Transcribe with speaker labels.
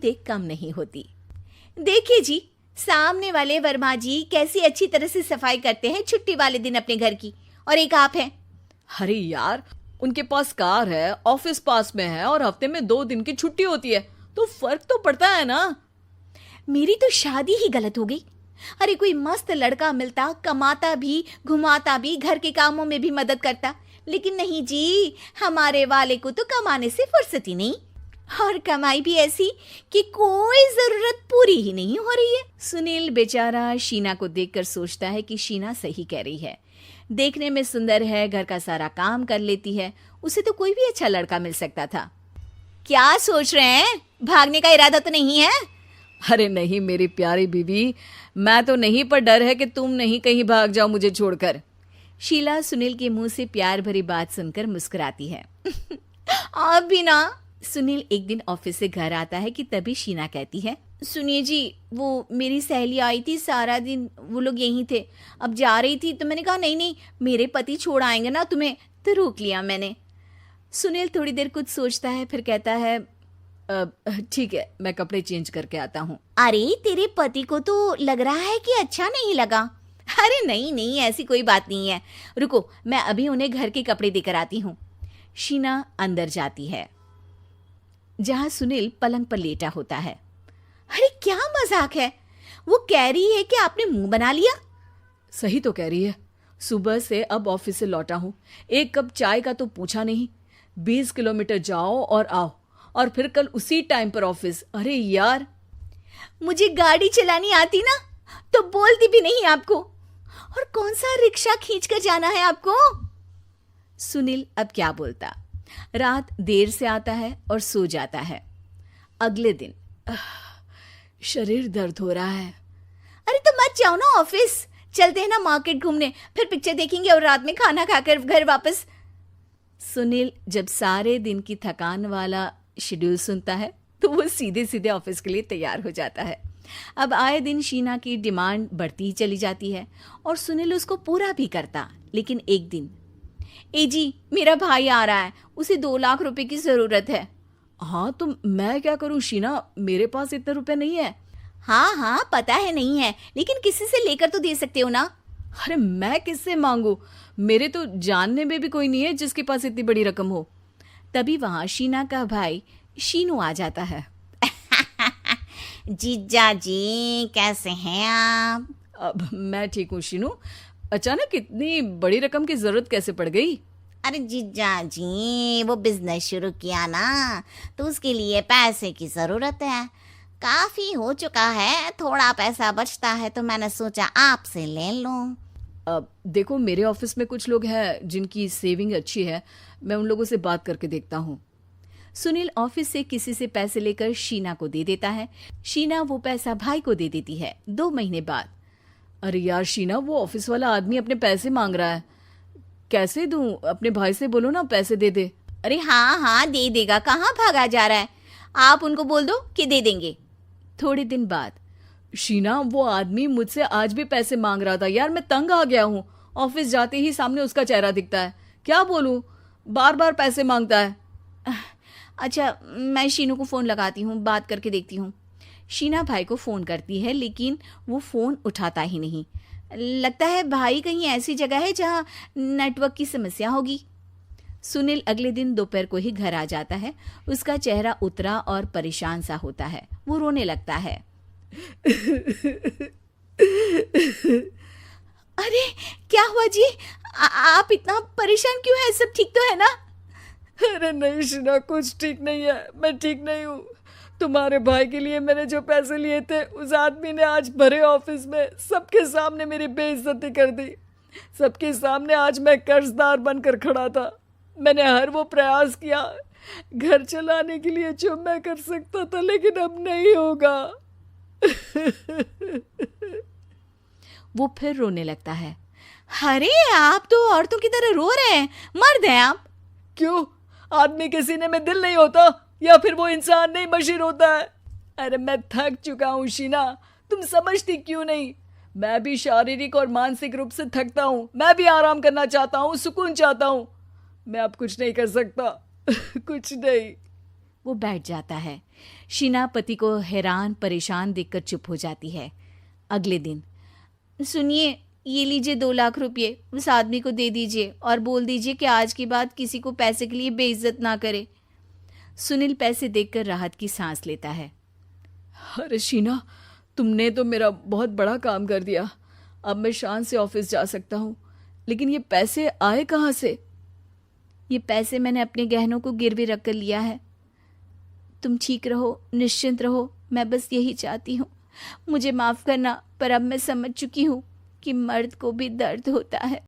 Speaker 1: उम्मीदें कम नहीं होती। देखिए जी, सामने वाले वर्मा जी कैसी अच्छी तरह से सफाई करते हैं छुट्टी वाले दिन अपने घर की, और एक आप हैं।
Speaker 2: अरे यार, उनके पास कार है, ऑफिस पास में है और हफ्ते में 2 दिन की छुट्टी होती है, तो फर्क तो पड़ता है ना।
Speaker 1: मेरी तो शादी ही गलत हो गई। अरे कोई मस्त लड़का मिलता, कमाता भी, घुमाता भी, घर के कामों में भी मदद करता, लेकिन नहीं जी, हमारे वाले को तो कमाने से फुर्सत ही नहीं, और कमाई भी ऐसी कि कोई जरूरत पूरी ही नहीं हो रही है। सुनील बेचारा शीना को देखकर सोचता है कि शीना सही कह रही है। देखने में सुंदर है, घर का सारा काम कर लेती है, उसे तो कोई भी अच्छा लड़का मिल सकता था। क्या सोच रहे हैं? भागने का इरादा तो नहीं है?
Speaker 2: अरे नहीं मेरी प्यारी बीवी, मैं तो नहीं, पर डर है कि तुम नहीं कहीं भाग जाओ मुझे छोड़कर।
Speaker 1: शीला सुनील के मुंह से प्यार भरी बात सुनकर मुस्कुराती है। आप भी ना। सुनील एक दिन ऑफिस से घर आता है कि तभी शीना कहती है, सुनिए जी, वो मेरी सहेली आई थी, सारा दिन वो लोग यहीं थे, अब जा रही थी तो मैंने कहा नहीं नहीं, मेरे पति छोड़ आएंगे ना तुम्हें, तो रोक लिया मैंने। सुनील थोड़ी देर कुछ सोचता है, फिर कहता है,
Speaker 2: ठीक है, मैं कपड़े चेंज करके आता हूँ।
Speaker 1: अरे तेरे पति को तो लग रहा है कि अच्छा नहीं लगा। अरे नहीं नहीं, ऐसी कोई बात नहीं है, रुको मैं अभी उन्हें घर के कपड़े देकर आती हूँ। शीना अंदर जाती है जहां सुनील पलंग पर लेटा होता है। अरे क्या मजाक है, वो कह रही है कि आपने मुंह बना लिया।
Speaker 2: सही तो कह रही है, सुबह से अब ऑफिस से लौटा हूँ, एक कप चाय का तो पूछा नहीं, 20 किलोमीटर जाओ और आओ, और फिर कल उसी टाइम पर ऑफिस। अरे यार,
Speaker 1: मुझे गाड़ी चलानी आती ना तो बोलती भी नहीं आपको, और कौन सा रिक्शा खींच कर जाना है आपको। सुनील अब क्या बोलता। रात देर से आता है और सो जाता है। अगले दिन
Speaker 2: शरीर दर्द हो रहा है।
Speaker 1: अरे तो मत जाओ ना ऑफिस, चलते हैं ना मार्केट घूमने, फिर पिक्चर देखेंगे और रात में खाना खाकर घर वापस। सुनील जब सारे दिन की थकान वाला शेड्यूल सुनता है तो वो सीधे सीधे ऑफिस के लिए तैयार हो जाता है। अब आए दिन शीना की डिमांड बढ़ती ही चली जाती है और सुनील उसको पूरा भी करता। लेकिन एक दिन, ए जी मेरा भाई आ रहा है, उसे 2 लाख रुपए की जरूरत है।
Speaker 2: हाँ तो मैं क्या करूं शीना, मेरे पास इतने रुपए नहीं है।
Speaker 1: हाँ हाँ पता है नहीं है, लेकिन किसी से लेकर तो दे सकते हो ना।
Speaker 2: अरे मैं किससे मांगू, मेरे तो जानने में भी कोई नहीं है जिसके पास इतनी बड़ी रकम हो।
Speaker 1: तभी वहां शीना का भाई शीनू आ जाता है। जीजा जी कैसे हैं आप?
Speaker 2: अब मैं ठीक हूँ शीनू, अचानक इतनी बड़ी रकम की जरूरत कैसे पड़ गई?
Speaker 1: अरे जीजा जी, वो बिजनेस शुरू किया ना, तो उसके लिए पैसे की जरूरत है, काफी हो चुका है, थोड़ा पैसा बचता है तो मैंने सोचा आपसे ले लूं।
Speaker 2: अब देखो, मेरे ऑफिस में कुछ लोग हैं जिनकी सेविंग अच्छी है, मैं उन लोगों से बात करके देखता हूँ।
Speaker 1: सुनील ऑफिस से किसी से पैसे लेकर शीना को दे देता है। शीना वो पैसा भाई को दे देती है 2 महीने बाद।
Speaker 2: अरे यार शीना, वो ऑफिस वाला आदमी अपने पैसे मांग रहा है, कैसे दूं? अपने भाई से बोलो ना पैसे दे दे।
Speaker 1: अरे हाँ हाँ दे देगा, कहाँ भागा जा रहा है, आप उनको बोल दो कि दे देंगे। थोड़े दिन बाद,
Speaker 2: शीना वो आदमी मुझसे आज भी पैसे मांग रहा था यार, मैं तंग आ गया हूँ, ऑफिस जाते ही सामने उसका चेहरा दिखता है, क्या बोलूं, बार बार पैसे मांगता है।
Speaker 1: अच्छा मैं शीनू को फ़ोन लगाती हूँ, बात करके देखती हूँ। शीना भाई को फ़ोन करती है लेकिन वो फ़ोन उठाता ही नहीं। लगता है भाई कहीं ऐसी जगह है जहाँ नेटवर्क की समस्या होगी। सुनील अगले दिन दोपहर को ही घर आ जाता है। उसका चेहरा उतरा और परेशान सा होता है। वो रोने लगता है। अरे क्या हुआ जी, आप इतना परेशान क्यों हैं? सब ठीक तो है ना?
Speaker 2: अरे नहीं शीना, कुछ ठीक नहीं है, मैं ठीक नहीं हूँ। तुम्हारे भाई के लिए मैंने जो पैसे लिए थे, उस आदमी ने आज भरे ऑफिस में सबके सामने मेरी बेइज्जती कर दी। सबके सामने आज मैं कर्जदार बनकर खड़ा था। मैंने हर वो प्रयास किया घर चलाने के लिए जो मैं कर सकता था, लेकिन अब नहीं होगा।
Speaker 1: वो फिर रोने लगता है। अरे आप तो औरतों की तरह रो रहे हैं, मर्द हैं आप।
Speaker 2: क्यों, आदमी के सीने में दिल नहीं होता, या फिर वो इंसान नहीं मशीन होता है? अरे मैं थक चुका हूँ शीना, तुम समझती क्यों नहीं? मैं भी शारीरिक और मानसिक रूप से थकता हूँ, मैं भी आराम करना चाहता हूँ, सुकून चाहता हूँ। मैं अब कुछ नहीं कर सकता। कुछ नहीं।
Speaker 1: वो बैठ जाता है। शीना पति को हैरान परेशान देखकर चुप हो जाती है। अगले दिन, सुनिए, ये लीजिए 2 लाख रुपये, उस आदमी को दे दीजिए और बोल दीजिए कि आज के बाद किसी को पैसे के लिए बेइज्जत ना करे। सुनील पैसे देखकर राहत की सांस लेता है।
Speaker 2: अरे शीना, तुमने तो मेरा बहुत बड़ा काम कर दिया। अब मैं शान से ऑफिस जा सकता हूँ, लेकिन ये पैसे आए कहाँ से?
Speaker 1: ये पैसे मैंने अपने गहनों को गिरवी रख कर लिया है। तुम ठीक रहो, निश्चिंत रहो, मैं बस यही चाहती हूँ। मुझे माफ़ करना, पर अब मैं समझ चुकी हूँ कि मर्द को भी दर्द होता है।